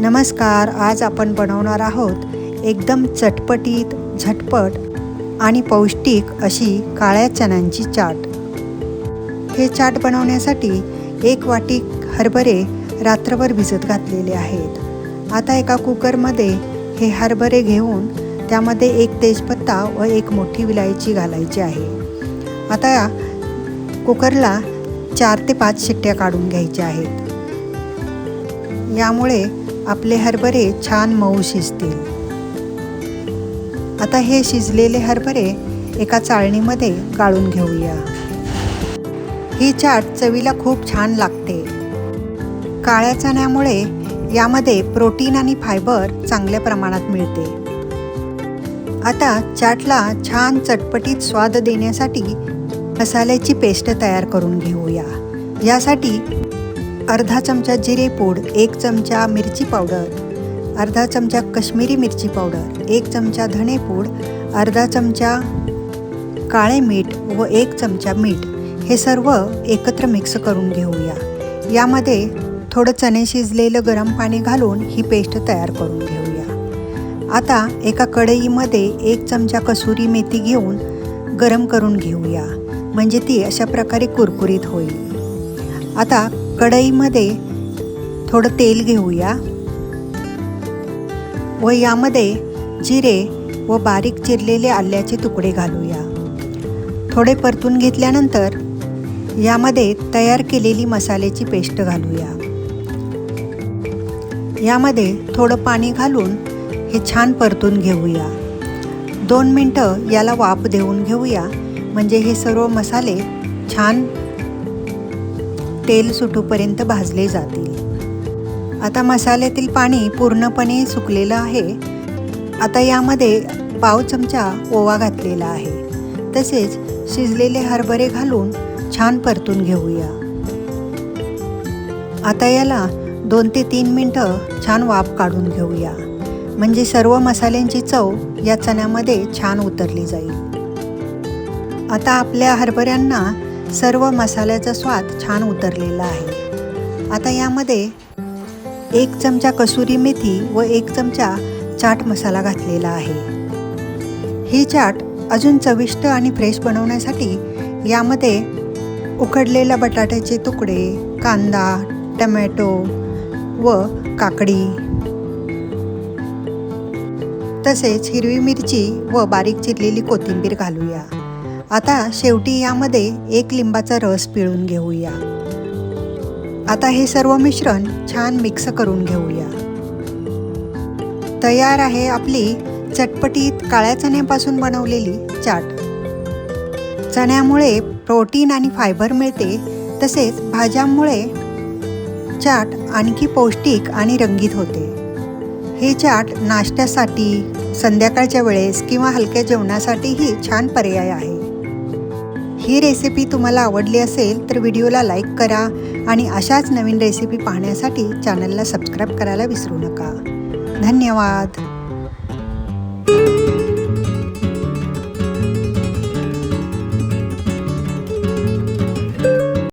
नमस्कार, आज आपण बनवणार आहोत एकदम चटपटीत, झटपट आणि पौष्टिक अशी काळ्या चण्यांची चाट। हे चाट बनवण्यासाठी 1 वाटी हरभरे रात्रभर भिजत घातलेले आहेत। आता एका कुकरमध्ये हे हरभरे घेऊन त्यामध्ये 1 तेजपत्ता व 1 मोठी विलायची घालायची आहे। आता कुकरला 4 ते 5 शिट्ट्या काढून घ्यायच्या आहेत। यामुळे आपले हरभरे छान मऊ शिजतील। आता हे शिजलेले हरभरे एका चाळणीमध्ये गाळून घेऊया। ही चाट चवीला खूप छान लागते। काळ्या चण्यामुळे यामध्ये प्रोटीन आणि फायबर चांगल्या प्रमाणात मिळते। आता चाटला छान चटपटीत स्वाद देण्यासाठी मसाल्याची पेस्ट तयार करून घेऊया। यासाठी अर्धा चमचा जिरे पूड, 1 चमचा मिरची पावडर, अर्धा चमचा कश्मीरी मिरची पावडर, 1 चमचा धणे पूड, अर्धा चमचा काळे मीठ व 1 चमचा मीठ हे सर्व एकत्र मिक्स करून घेऊया। यामध्ये थोडं चणे शिजलेलं गरम पाणी घालून ही पेस्ट तयार करून घेऊया। आता एका कढईमध्ये 1 चमचा कसुरी मेथी घेऊन गरम करून घेऊया, म्हणजे ती अशा प्रकारे कुरकुरीत होईल। आता कढईमध्ये थोडं तेल घेऊया व यामध्ये जिरे व बारीक चिरलेले आल्याचे तुकडे घालूया। थोडे परतून घेतल्यानंतर यामध्ये तयार केलेली मसाल्याची पेस्ट घालूया। यामध्ये थोडं पाणी घालून हे छान परतून घेऊया। 2 मिनटं याला वाफ देऊन घेऊया, म्हणजे हे सर्व मसाले छान तेल सुटूपर्यंत भाजले जातील। आता मसाल्यातील पाणी पूर्णपणे सुकलेलं आहे। आता यामध्ये पाव चमचा ओवा घातलेला आहे। तसेच शिजलेले हरभरे घालून छान परतून घेऊया। आता याला 2 ते 3 मिनटं छान वाफ काढून घेऊया, म्हणजे सर्व मसाल्यांची चव या चण्यामध्ये छान उतरली जाईल। आता आपल्या हरभऱ्यांना सर्व मसाल्याचा स्वाद छान उतरलेला आहे। आता यामध्ये 1 चमचा कसुरी मेथी व 1 चमचा चाट मसाला घातलेला आहे। ही चाट अजून चविष्ट आणि फ्रेश बनवण्यासाठी यामध्ये उकडलेल्या बटाट्याचे तुकडे, कांदा, टमॅटो व काकडी, तसेच हिरवी मिरची व बारीक चिरलेली कोथिंबीर घालूया। आता शेवटी यामध्ये 1 लिंबाचा रस पिळून घेऊया। आता हे सर्व मिश्रण छान मिक्स करून घेऊया। तयार आहे आपली चटपटीत काळ्या चण्यापासून बनवलेली चाट। चण्यामुळे प्रोटीन आणि फायबर मिळते, तसेच भाज्यांमुळे चाट आणखी पौष्टिक आणि रंगीत होते। हे चाट नाश्त्यासाठी, संध्याकाळच्या वेळेस किंवा हलक्या जेवणासाठीही छान पर्याय आहे। ही रेसिपी तुम्हाला आवडली असेल तर व्हिडिओला लाईक करा आणि अशाच नवीन रेसिपी पाहण्यासाठी चॅनलला सबस्क्राईब करायला विसरू नका। धन्यवाद।